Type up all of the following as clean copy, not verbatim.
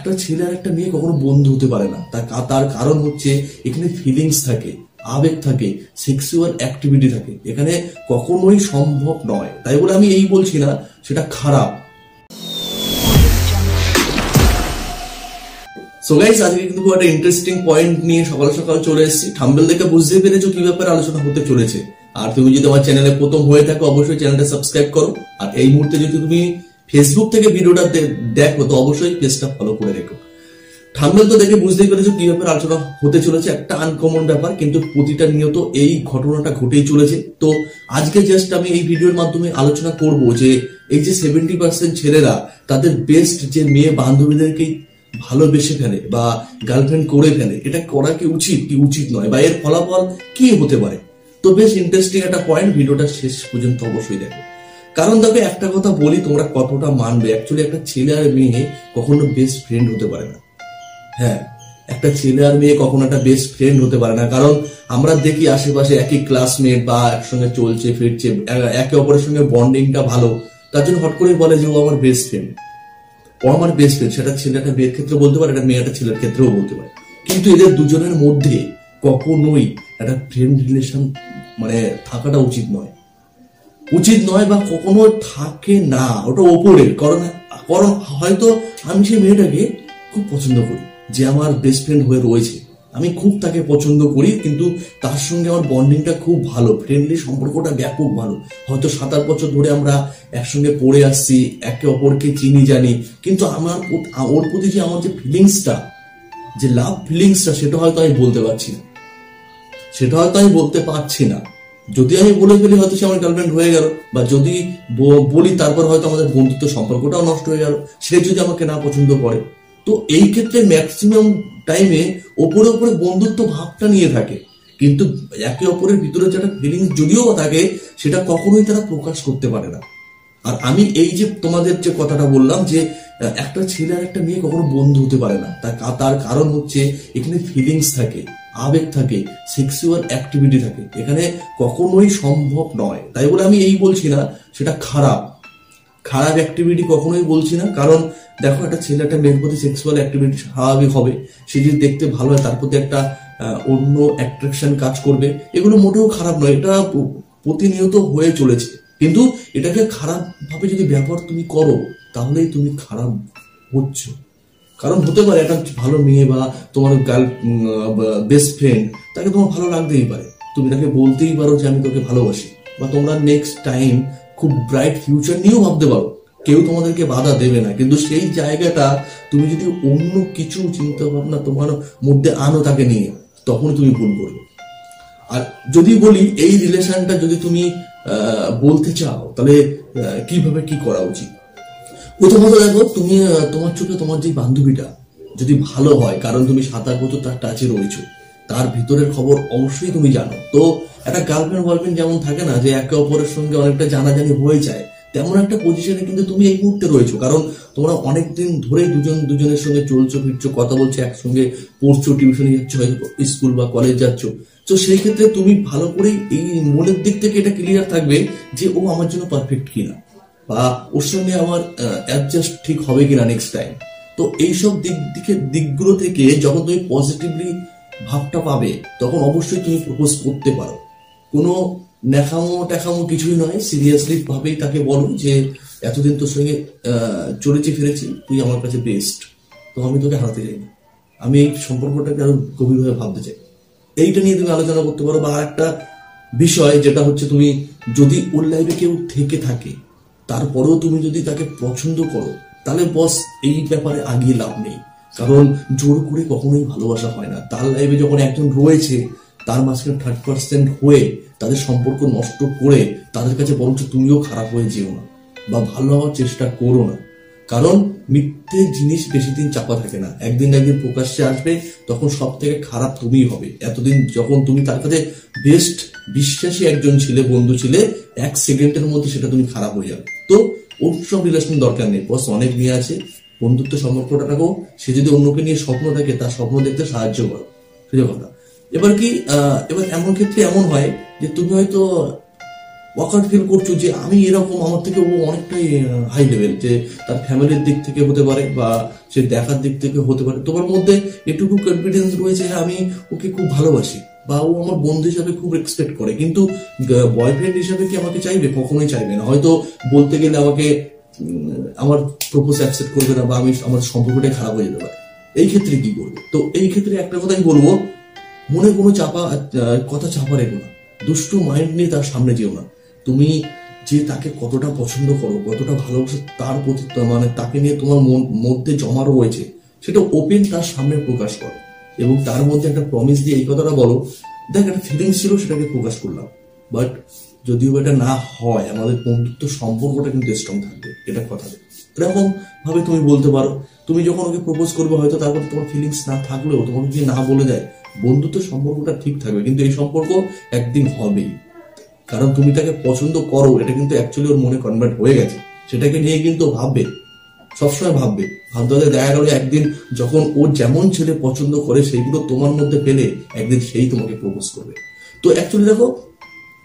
একটা ছেলে আর একটা মেয়ে কখনো বন্ধু হতে পারে না। তার কারণ হচ্ছে এখানে ফিলিংস থাকে, আবেগ থাকে, সেক্সুয়াল অ্যাক্টিভিটি থাকে, এখানে কখনোই সম্ভব নয়। তাই বলে আমি এই বলছি না সেটা খারাপ। সো গাইস, আজকে কিন্তু খুব একটা ইন্টারেস্টিং পয়েন্ট নিয়ে সকাল সকাল চলে এসেছি। থাম্বনেল দেখে বুঝতে পেরেছো কি ব্যাপারে আলোচনা হতে চলেছে। আর তুমি যদি আমার চ্যানেলে প্রথম হয়ে থাকো অবশ্যই চ্যানেলটা সাবস্ক্রাইব করো। আর এই মুহূর্তে যদি তুমি ফেসবুক থেকে ভিডিওটা দেখো তো অবশ্যই পেজটা ফলো করে রেখো। থাম্বনেল তো দেখে বুঝতেই পেরেছো কি ব্যাপারে আলোচনা হতে চলেছে। একটা আনকমন ব্যাপার, কিন্তু প্রতিটা নিয়ত এই ঘটনাটা ঘটেই চলেছে। তো আজকে জাস্ট আমি এই ভিডিওর মাধ্যমে আলোচনা করব যে এই যে 70% ছেলেরা তাদের বেস্ট যে মেয়ে বান্ধবীদেরকেই ভালোবেসে ফেলে বা গার্লফ্রেন্ড করে ফেলে, এটা করা কি উচিত কি উচিত নয়, বা এর ফলাফল কি হতে পারে। তো বেশ ইন্টারেস্টিং একটা পয়েন্ট, ভিডিওটা শেষ পর্যন্ত অবশ্যই দেখো। কারণ দেখো, একটা কথা বলি, তোমরা কতটা মানবে, অ্যাকচুয়ালি একটা ছেলে আর মেয়ে কখনো বেস্ট ফ্রেন্ড হতে পারে না। হ্যাঁ, একটা ছেলে আর মেয়ে কখনো একটা বেস্ট ফ্রেন্ড হতে পারে না। কারণ আমরা দেখি আশেপাশে একই ক্লাসমেট বা একসঙ্গে চলছে ফিরছে, একে অপরের সঙ্গে বন্ডিংটা ভালো, তার জন্য হট করে বলে যে ও আমার বেস্ট ফ্রেন্ড, ও আমার বেস্ট ফ্রেন্ড। সেটা ছেলেটা মেয়ের ক্ষেত্রে বলতে পারে, এটা মেয়েটা ছেলের ক্ষেত্রেও বলতে পারে। কিন্তু এদের দুজনের মধ্যে কখনোই একটা ফ্রেন্ড রিলেশন মানে থাকাটা উচিত নয় বা কখনো থাকে না, ওটা ওপরের। কারণ হয়তো আমি সেই মেয়েটাকে খুব পছন্দ করি, যে আমার বেস্ট ফ্রেন্ড হয়ে রয়েছে, আমি খুব তাকে পছন্দ করি, কিন্তু তার সঙ্গে আমার বন্ডিংটা খুব ভালো, ফ্রেন্ডলি সম্পর্কটা ব্যাপক ভালো। হয়তো 7-8 বছর ধরে আমরা একসঙ্গে পড়ে আসছি, একে অপরকে চিনি জানি, কিন্তু আমার ওর প্রতি যে আমার যে ফিলিংসটা, যে লাভ ফিলিংসটা, সেটা হয়তো আমি বলতে পারছি না। যদি আমি বলে ফেলি হয়তো সে আমার গার্লফ্রেন্ড হয়ে গেল, বা যদি বলি তারপর হয়তো আমাদের বন্ধুত্ব সম্পর্কটাও নষ্ট হয়ে গেল, সে যদি আমাকে না পছন্দ করে। তো এই ক্ষেত্রে ম্যাক্সিমাম টাইমে ওপরে বন্ধুত্ব ভাবটা নিয়ে থাকে, কিন্তু একে অপরের ভিতরে যেটা ফিলিংস যদিও থাকে সেটা কখনোই তারা প্রকাশ করতে পারে না। আর আমি এই যে তোমাদের যে কথাটা বললাম যে একটা ছেলে আর একটা মেয়ে কখনো বন্ধু হতে পারে না, তার কারণ হচ্ছে এখানে ফিলিংস থাকে, আবেগ থাকে, সেক্সুয়াল অ্যাক্টিভিটি থাকে, এখানে কখনোই সম্ভব নয়। তাই বলে আমি এই বলছি না সেটা খারাপ অ্যাক্টিভিটি কখনোই বলছি না। কারণ দেখো, একটা ছেলে একটা মেয়ের প্রতি সেক্সুয়াল অ্যাক্টিভিটি স্বাভাবিক হবে, সে যদি দেখতে ভালো হয় তার প্রতি একটা অন্য অ্যাট্রাকশন কাজ করবে, এগুলো মোটেও খারাপ নয়, এটা প্রতিনিয়ত হয়ে চলেছে। কিন্তু এটাকে খারাপ ভাবে যদি ব্যবহার তুমি করো তাহলেই তুমি খারাপ হচ্ছ। কারণ হতে পারে একটা ভালো মেয়ে বা তোমার বেস্ট ফ্রেন্ড, তাকে তোমার ভালো লাগতেই পারে, তুমি তাকে বলতেই পারো যে আমি তোকে ভালোবাসি, বা তোমরা নেক্সট টাইম খুব ব্রাইট ফিউচার নিয়েও ভাবতে পারো, কেউ তোমাদেরকে বাধা দেবে না। কিন্তু সেই জায়গাটা তুমি যদি অন্য কিছু চিন্তা ভাবনা তোমার মধ্যে আনো তাকে নিয়ে, তখন তুমি ভুল করবে। আর যদি বলি এই রিলেশনটা যদি তুমি বলতে চাও তাহলে কিভাবে কি করা উচিত। প্রথমত দেখো, তুমি তোমার চোখে তোমার যে বান্ধবীটা যদি ভালো হয়, কারণ তুমি 7-8 বছর তার টাচে রয়েছো, তার ভিতরের খবর অবশ্যই তুমি জানো। তো একটা গার্লফ্রেন্ড বয়ফ্রেন্ড যেমন থাকে না, যে একে অপরের সঙ্গে অনেকটা জানাজানি হয়ে যায়, তেমন একটা পজিশনে কিন্তু তুমি এই মুহূর্তে রয়েছো। কারণ তোমরা অনেকদিন ধরে দুজনের সঙ্গে চলছো ফিরছো, কথা বলছো, একসঙ্গে পড়ছো, টিউশনে যাচ্ছ, হয়তো স্কুল বা কলেজ যাচ্ছ। তো সেই ক্ষেত্রে তুমি ভালো করে এই মনের দিক থেকে এটা ক্লিয়ার থাকবে যে ও আমার জন্য পারফেক্ট কিনা, বা ওর সঙ্গে আমার অ্যাডজাস্ট ঠিক হবে কিনা নেক্সট টাইম। তো এইসব দিকগুলো থেকে যখন তুমি পজিটিভলি ভাবটা পাবে, তখন অবশ্যই তুমি প্রপোজ করতে পারো। কোনো ন্যাকামো কিছুই নয়, সিরিয়াসলি ভাবেই তাকে বলো যে এতদিন তোর সঙ্গে চলেছি ফিরেছি, তুই আমার কাছে বেস্ট, তো আমি তোকে হারাতে চাই না, আমি এই সম্পর্কটাকে আরো গভীরভাবে ভাবতে চাই। এইটা নিয়ে তুমি আলোচনা করতে পারো। বা একটা বিষয় যেটা হচ্ছে, তুমি যদি ওর লাইফে কেউ থেকে থাকে, তারপরেও তুমি যদি তাকে পছন্দ করো, তাহলে বস এই ব্যাপারে আগিয়ে লাভ নেই। কারণ জোর করে কখনোই ভালোবাসা হয় না। তার লাইফে যখন একজন রয়েছে, তার মাঝখানে 3rd% হয়ে তাদের সম্পর্ক নষ্ট করে তাদের কাছে বরঞ্চ তুমিও খারাপ হয়ে যেও না, বা ভালো হওয়ার চেষ্টা করো না। কারণ মিথ্যে জিনিস বেশি দিন চাপা থাকে না, একদিন প্রকাশ্যে আসবে, তখন সব থেকে খারাপ তুমিই হবে। এতদিন যখন তুমি তার কাছে বেস্ট বিশ্বাসী একজন ছিলে, বন্ধু ছিলে, 1 সেকেন্ডের মধ্যে সেটা তুমি খারাপ হয়ে যাবে। তো ওর সব রিলেশন দরকার নেই, বস অনেক মেয়ে আছে, বন্ধুত্ব সম্পর্কটা রাখো। সে যদি অন্যকে নিয়ে স্বপ্ন থাকে, তার স্বপ্ন দেখতে সাহায্য করো, সোজা কথা। এবার এমন ক্ষেত্রে এমন হয় যে তুমি হয়তো ওয়াকার্ড ফিল করছো যে আমি এরকম, আমার থেকে ও অনেকটাই হাই লেভেল, যে তার ফ্যামিলির দিক থেকে হতে পারে বা সে দেখার দিক থেকে হতে পারে, তোমার মধ্যে এটুকু কনফিডেন্স রয়েছে যে আমি ওকে খুব ভালোবাসি বা ও আমার বন্ধু হিসাবে খুব রেসপেক্ট করে, কিন্তু বয়ফ্রেন্ড হিসাবে কি আমাকে চাইবে? কখনোই চাইবে না। হয়তো বলতে গেলে আমাকে আমার প্রপোজ অ্যাকসেপ্ট করবে না বা আমি আমার সম্পর্কটাই খারাপ হয়ে যেতে পারে। এই ক্ষেত্রে কি করবে? তো এই ক্ষেত্রে একটা কথাই বলবো, মনে কোনো কথা চাপা রেখো না, দুষ্টু মাইন্ড নিয়ে তার সামনে যেও না। তুমি যে তাকে কতটা পছন্দ করো, কতটা ভালোবাসো, তার প্রতি মানে তাকে নিয়ে তোমার মধ্যে জমা রয়েছে, সেটা ওপেন তার সামনে প্রকাশ করো এবং তার মধ্যে একটা প্রমিস দিয়ে এই কথাটা বলো, দেখ একটা ফিলিংস ছিল সেটাকে প্রকাশ করলাম, বাট যদিও এটা না হয় আমাদের বন্ধুত্ব সম্পর্কটা কিন্তু স্ট্রং থাকবে, এটা কথা দেবে। এরকম ভাবে তুমি বলতে পারো। তুমি যখন ওকে প্রপোজ করবে হয়তো তারপর তোমার ফিলিংস না থাকলেও তোমাকে যদি না বলে দেয়, বন্ধুত্ব সম্পর্কটা ঠিক থাকবে, কিন্তু এই সম্পর্ক একদিন হবেই, কারণ তুমি তাকে পছন্দ করো, এটা কিন্তু অ্যাকচুয়ালি ওর মনে কনভার্ট হয়ে গেছে, সেটাকে নিয়ে কিন্তু ভাববে, সবসময় ভাববে। ভাবতে হতে দেখা গেল একদিন যখন ও যেমন ছেলে পছন্দ করে সেইগুলো তোমার মধ্যে পেলে একদিন সেই তোমাকে প্রপোজ করবে। তো অ্যাকচুয়ালি দেখো,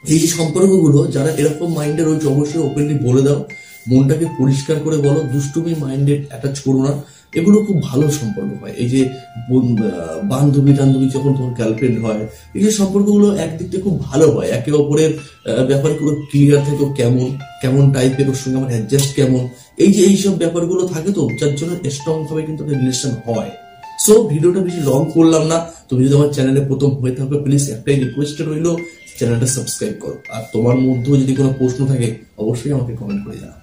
এই যে সম্পর্কগুলো যারা এরকম মাইন্ডে রয়েছে অবশ্যই ওপেনলি বলে দাও, মনটাকে পরিষ্কার করে বলো, দুষ্টুমি মাইন্ডে অ্যাটাচ করো না, এগুলো খুব ভালো সম্পর্ক হয়। এই যে বান্ধবী টান্ধবী যখন তোমার গার্লফ্রেন্ড হয়, এই যে সম্পর্কগুলো একদিক থেকে খুব ভালো হয়, একে অপরের ব্যাপারে পুরো ক্লিয়ার থেকে কেমন কেমন টাইপের, ওর সঙ্গে আমার অ্যাডজাস্ট কেমন, এই যে এইসব ব্যাপারগুলো থাকে, তো যার জন্য স্ট্রং ভাবে কিন্তু রিলেশন হয়। সো ভিডিওটা বেশি লং করলাম না। তুমি যদি আমার চ্যানেলে প্রথম হয়ে থাকো, প্লিজ একটাই রিকোয়েস্ট রইলো, চ্যানেলটা সাবস্ক্রাইব করো। আর তোমার মধ্যেও যদি কোনো প্রশ্ন থাকে অবশ্যই আমাকে কমেন্ট করে জানাও।